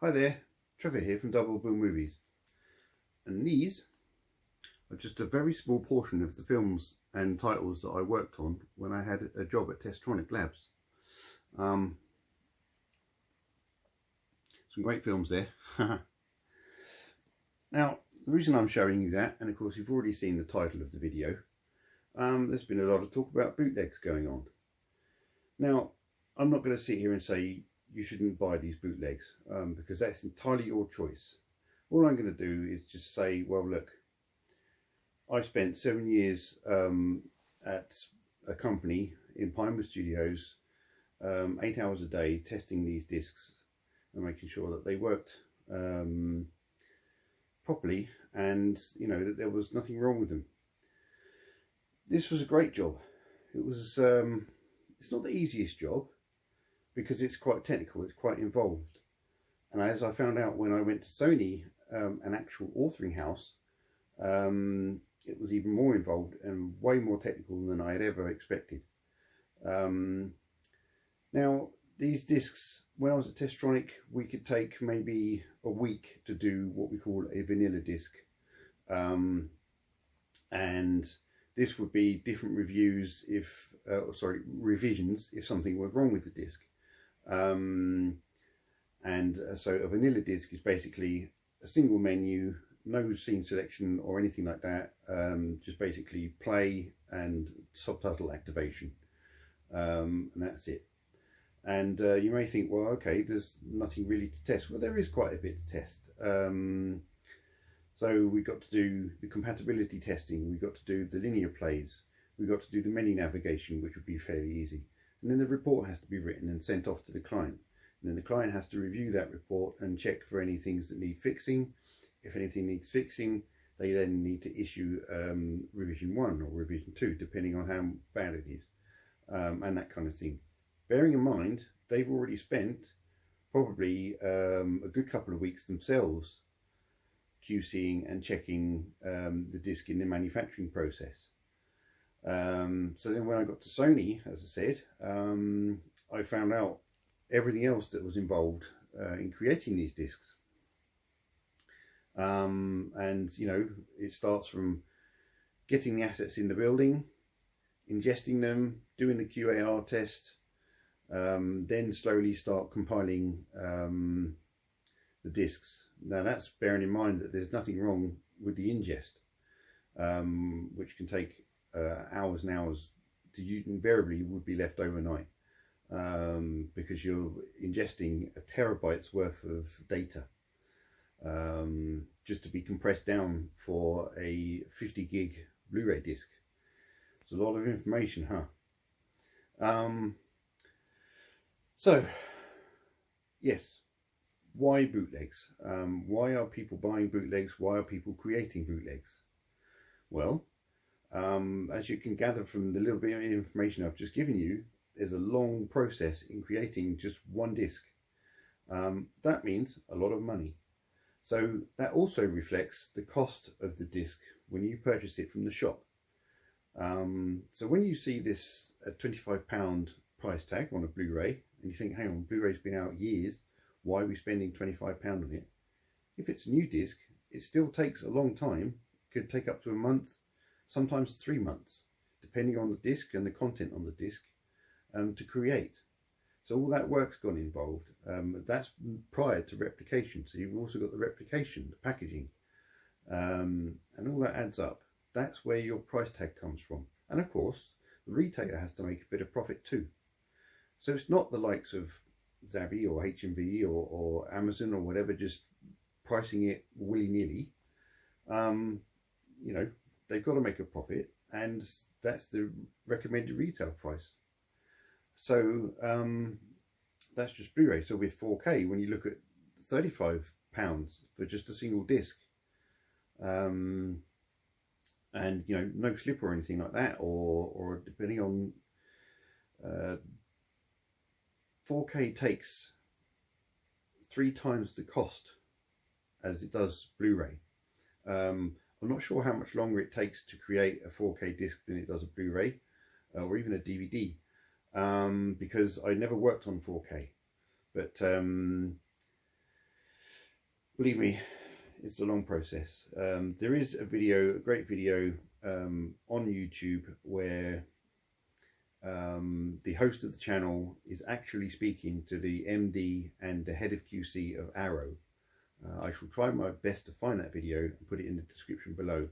Hi there, Trevor here from Double Boom Movies, and these are just a very small portion of the films and titles that I worked on when I had a job at Testronic Labs. Some great films there. Now, the reason I'm showing you that, and of course you've already seen the title of the video, there's been a lot of talk about bootlegs going on. Now, I'm not going to sit here and say you shouldn't buy these bootlegs, because that's entirely your choice. All I'm going to do is just say, well, look, I spent 7 years at a company in Pinewood Studios, 8 hours a day testing these discs and making sure that they worked properly, and you know that there was nothing wrong with them. This was a great job. It was it's not the easiest job, because it's quite technical, it's quite involved. And as I found out when I went to Sony, an actual authoring house, it was even more involved and way more technical than I had ever expected. Now, these discs, when I was at Testronic, we could take maybe a week to do what we call a vanilla disc. And this would be different reviews if, revisions if something was wrong with the disc. So a vanilla disc is basically a single menu, no scene selection or anything like that, just basically play and subtitle activation, and that's it. And you may think, well, okay, there's nothing really to test. Well, there is quite a bit to test. So we got to do the compatibility testing, we got to do the linear plays, we got to do the menu navigation, which would be fairly easy. And then the report has to be written and sent off to the client. And then the client has to review that report and check for any things that need fixing. If anything needs fixing, they then need to issue revision 1 or revision 2, depending on how bad it is, and that kind of thing. Bearing in mind, they've already spent probably a good couple of weeks themselves QCing and checking the disc in the manufacturing process. So then when I got to Sony, as I said, I found out everything else that was involved in creating these discs. And you know, it starts from getting the assets in the building, ingesting them, doing the QAR test, then slowly start compiling the discs. Now that's bearing in mind that there's nothing wrong with the ingest, which can take hours and hours. Invariably would be left overnight, because you're ingesting a terabyte's worth of data, just to be compressed down for a 50 gig Blu-ray disc. It's a lot of information, huh? So yes, why bootlegs? Why are people buying bootlegs? Why are people creating bootlegs? Well, as you can gather from the little bit of information I've just given you, there's a long process in creating just one disc. That means a lot of money. So that also reflects the cost of the disc when you purchase it from the shop. So when you see this £25 price tag on a Blu-ray, and you think, hang on, Blu-ray's been out years, why are we spending £25 on it? If it's a new disc, it still takes a long time. It could take up to a month, sometimes 3 months, depending on the disc and the content on the disc, to create. So all that work's gone involved. That's prior to replication. So you've also got the replication, the packaging, and all that adds up. That's where your price tag comes from. And of course, the retailer has to make a bit of profit too. So it's not the likes of Zavvi or HMV or Amazon or whatever just pricing it willy-nilly. You know, they've got to make a profit, and that's the recommended retail price. So that's just Blu-ray. So with 4K, when you look at £35 for just a single disc, and you know, no slip or anything like that, or depending on 4K takes 3 times the cost as it does Blu-ray. I'm not sure how much longer it takes to create a 4K disc than it does a Blu-ray or even a DVD, because I never worked on 4K. But Believe me, it's a long process. There is a video, a great video on YouTube where the host of the channel is actually speaking to the MD and the head of QC of Arrow. I shall try my best to find that video and put it in the description below.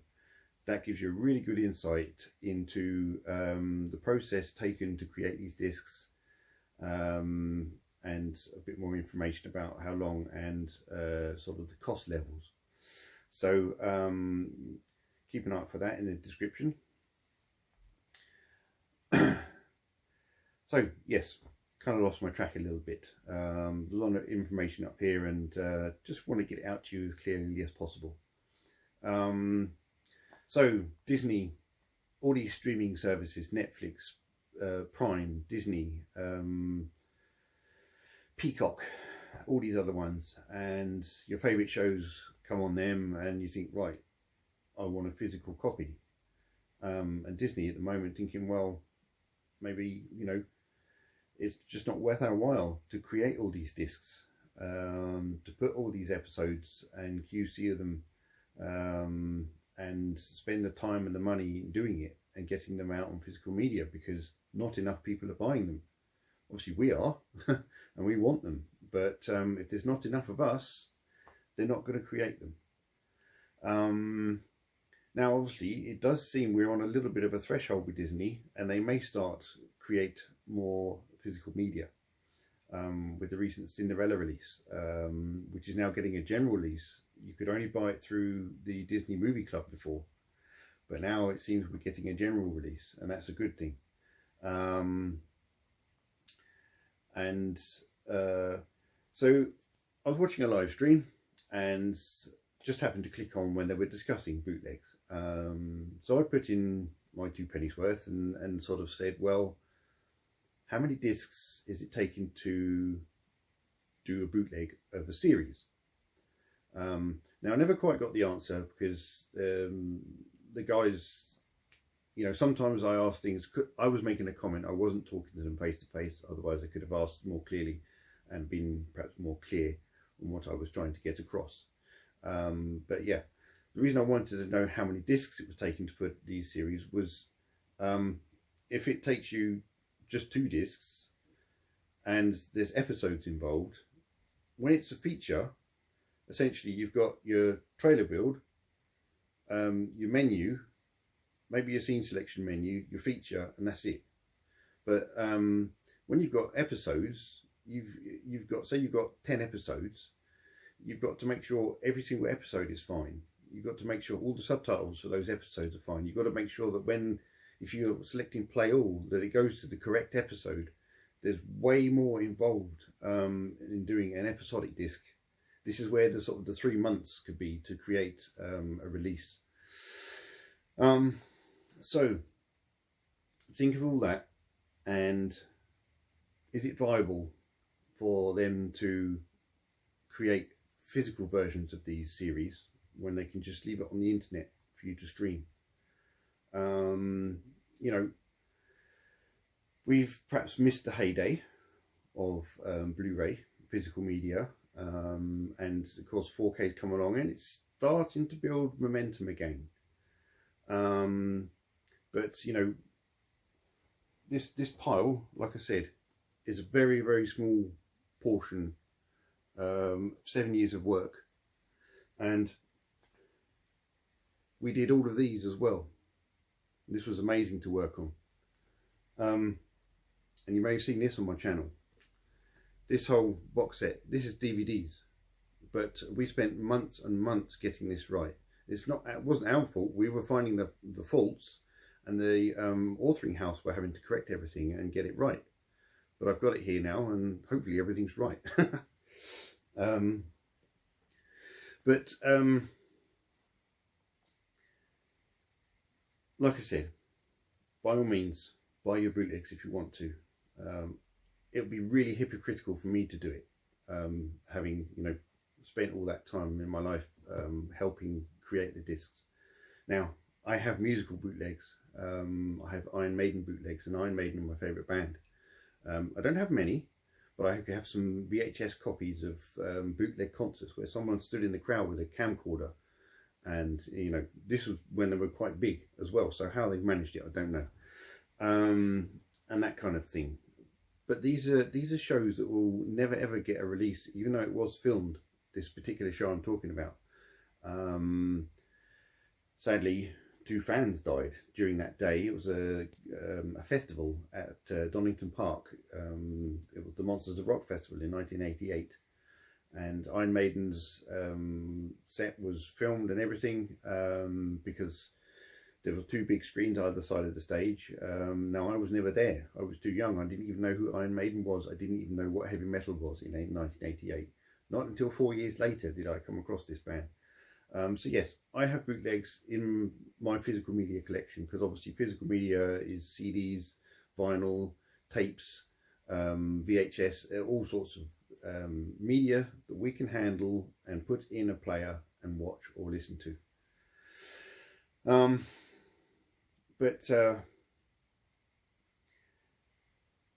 That gives you a really good insight into the process taken to create these discs, and a bit more information about how long and sort of the cost levels. So keep an eye out for that in the description. So yes, kind of lost my track a little bit. A lot of information up here, and just want to get it out to you as clearly as possible. So Disney, all these streaming services, Netflix, Prime, Disney, Peacock, all these other ones, and your favourite shows come on them, and you think, right, I want a physical copy. And Disney at the moment thinking, well, maybe, you know, it's just not worth our while to create all these discs, to put all these episodes and QC them, and spend the time and the money doing it and getting them out on physical media, because not enough people are buying them. Obviously we are, and we want them, but if there's not enough of us, they're not going to create them. Now obviously it does seem we're on a little bit of a threshold with Disney, and they may start create more physical media, with the recent Cinderella release, which is now getting a general release. You could only buy it through the Disney Movie Club before, but now it seems we're getting a general release, and that's a good thing. So I was watching a live stream and just happened to click on when they were discussing bootlegs. So I put in my 2 pennies worth and sort of said, well, how many discs is it taking to do a bootleg of a series? Now I never quite got the answer, because the guys, you know, sometimes I ask things, I was making a comment, I wasn't talking to them face to face, otherwise I could have asked more clearly and been perhaps more clear on what I was trying to get across. But yeah, the reason I wanted to know how many discs it was taking to put these series was, if it takes you just 2 discs and there's episodes involved, when it's a feature, essentially you've got your trailer build, your menu, maybe your scene selection menu, your feature, and that's it. But when you've got episodes, you've got, say you've got 10 episodes, you've got to make sure every single episode is fine. You've got to make sure all the subtitles for those episodes are fine. You've got to make sure that if you're selecting play all, that it goes to the correct episode. There's way more involved in doing an episodic disc. This is where the sort of the 3 months could be to create a release. So think of all that, and is it viable for them to create physical versions of these series when they can just leave it on the internet for you to stream? You know, we've perhaps missed the heyday of Blu-ray physical media, and of course 4K has come along and it's starting to build momentum again. But you know, this pile, like I said, is a very, very small portion, 7 years of work, and we did all of these as well. This was amazing to work on, and you may have seen this on my channel. This whole box set, this is DVDs, but we spent months and months getting this right. It wasn't our fault. We were finding the faults, and the authoring house were having to correct everything and get it right. But I've got it here now, and hopefully everything's right. Like I said, by all means, buy your bootlegs if you want to. It would be really hypocritical for me to do it, having, you know, spent all that time in my life helping create the discs. Now, I have musical bootlegs. I have Iron Maiden bootlegs, and Iron Maiden are my favourite band. I don't have many, but I have some VHS copies of bootleg concerts where someone stood in the crowd with a camcorder, and you know, this was when they were quite big as well, so how they managed it I don't know, and that kind of thing. But these are shows that will never ever get a release, even though it was filmed, this particular show I'm talking about. Sadly, 2 fans died during that day. It was a festival at Donington Park. It was the Monsters of Rock Festival in 1988, and Iron Maiden's set was filmed and everything, because there was 2 big screens either side of the stage. Now I was never there. I was too young. I didn't even know who Iron Maiden was. I didn't even know what heavy metal was in 1988. Not until 4 years later did I come across this band. So yes, I have bootlegs in my physical media collection, because obviously physical media is CDs, vinyl, tapes, VHS, all sorts of media that we can handle and put in a player and watch or listen to. But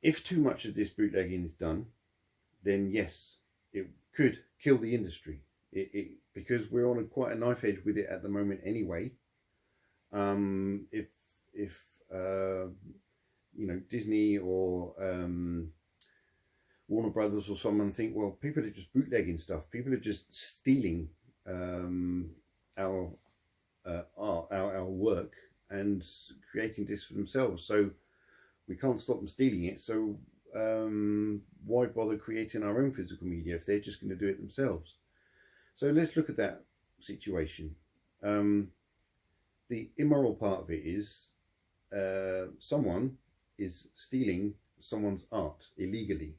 if too much of this bootlegging is done, then yes, it could kill the industry. Because we're on quite a knife edge with it at the moment anyway. If you know, Disney or Warner Brothers or someone think, well, people are just bootlegging stuff, people are just stealing our art, our work, and creating this for themselves, so we can't stop them stealing it, so why bother creating our own physical media if they're just going to do it themselves? So let's look at that situation. The immoral part of it is someone is stealing someone's art illegally,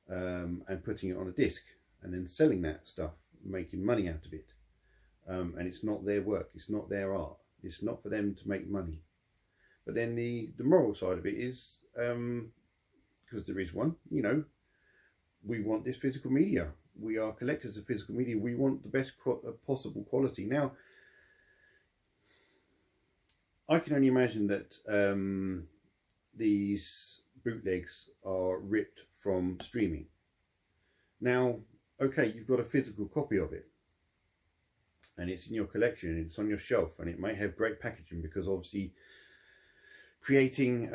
and putting it on a disc and then selling that stuff, making money out of it. And it's not their work, it's not their art, it's not for them to make money. But then the moral side of it is, because there is one, you know, we want this physical media. We are collectors of physical media. We want the best possible quality. Now, I can only imagine that these bootlegs are ripped from streaming. Now, okay, you've got a physical copy of it, and it's in your collection, and it's on your shelf, and it may have great packaging, because obviously creating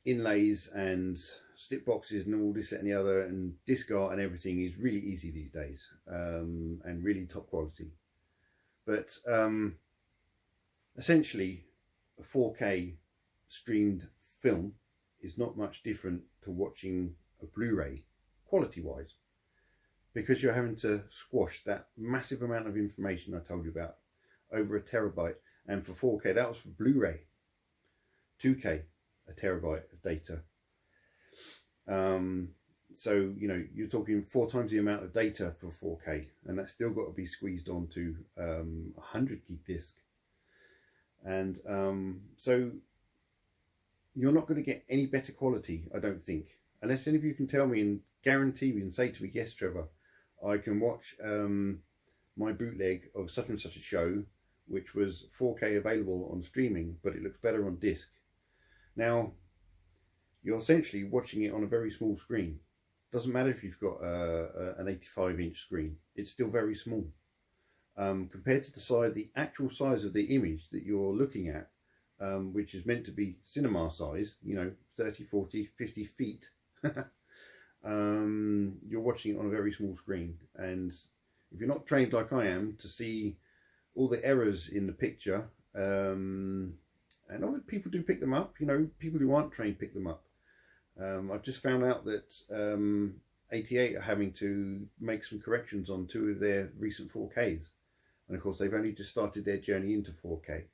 inlays and slip boxes and all this, that and the other, and disc art and everything is really easy these days, and really top quality. But essentially a 4K streamed film is not much different to watching a Blu-ray quality wise, because you're having to squash that massive amount of information I told you about, over a terabyte. And for 4K, that was for Blu-ray. 2K, a terabyte of data. So, you know, you're talking 4 times the amount of data for 4K, and that's still got to be squeezed onto a 100 gig disc. And so you're not going to get any better quality, I don't think, unless any of you can tell me and guarantee me and say to me, yes, Trevor, I can watch my bootleg of such and such a show, which was 4K available on streaming, but it looks better on disc. Now, you're essentially watching it on a very small screen. Doesn't matter if you've got an 85-inch screen, it's still very small. Compared to the actual size of the image that you're looking at, which is meant to be cinema size, you know, 30, 40, 50 feet, you're watching it on a very small screen. And if you're not trained like I am to see all the errors in the picture, and other people do pick them up, you know, people who aren't trained pick them up. I've just found out that 88 are having to make some corrections on 2 of their recent 4Ks. And of course, they've only just started their journey into 4K.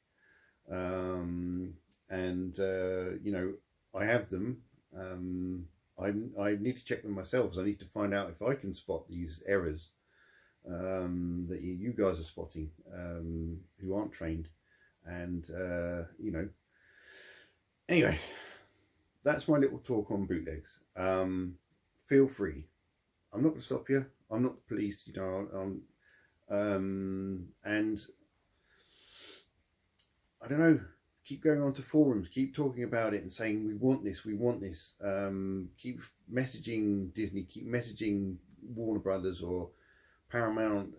You know, I have them. I need to check them myself, so I need to find out if I can spot these errors that you guys are spotting, who aren't trained. And, you know, anyway, that's my little talk on bootlegs. Feel free. I'm not going to stop you. I'm not the police, you know. And I don't know, keep going on to forums, keep talking about it and saying we want this, we want this. Keep messaging Disney, keep messaging Warner Brothers or Paramount,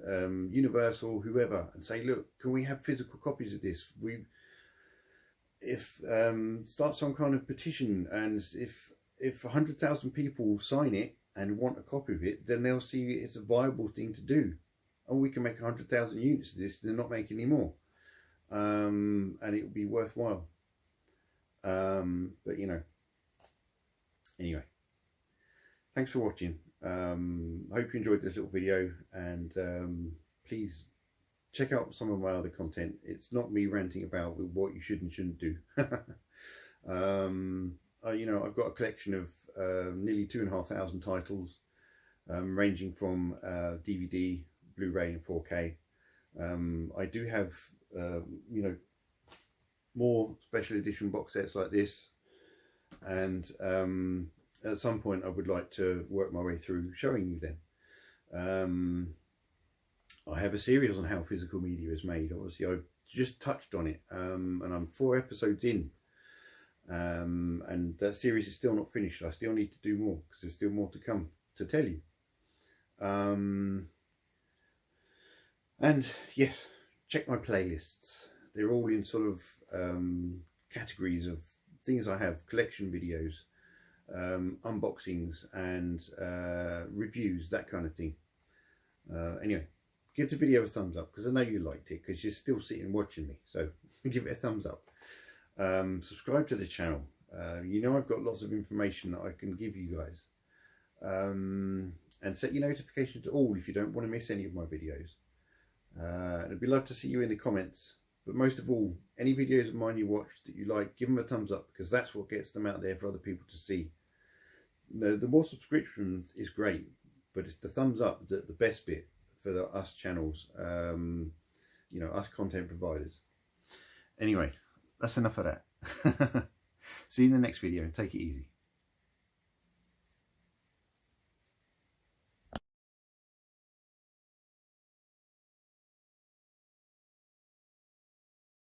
Universal, whoever, and say, look, can we have physical copies of this? Start some kind of petition, and if 100,000 people sign it and want a copy of it, then they'll see it's a viable thing to do. And we can make 100,000 units of this, they're not making any more. And it will be worthwhile. But you know, anyway, thanks for watching. Hope you enjoyed this little video, and please check out some of my other content. It's not me ranting about what you should and shouldn't do. You know, I've got a collection of nearly 2,500 titles, ranging from DVD, Blu-ray and 4K. I do have you know, more special edition box sets like this, and at some point I would like to work my way through showing you them. I have a series on how physical media is made. Obviously I've just touched on it, and I'm 4 episodes in, and that series is still not finished. I still need to do more because there's still more to come to tell you. And yes, check my playlists. They're all in sort of categories of things I have: collection videos, unboxings and reviews, that kind of thing. Anyway, give the video a thumbs up because I know you liked it, because you're still sitting watching me, so give it a thumbs up. Subscribe to the channel. You know, I've got lots of information that I can give you guys, and set your notifications to all if you don't want to miss any of my videos. It'd be love to see you in the comments, but most of all, any videos of mine you watch that you like, give them a thumbs up, because that's what gets them out there for other people to see. The more subscriptions is great, but it's the thumbs up that the best bit for us channels, you know, us content providers. Anyway, that's enough of that. See you in the next video, and take it easy.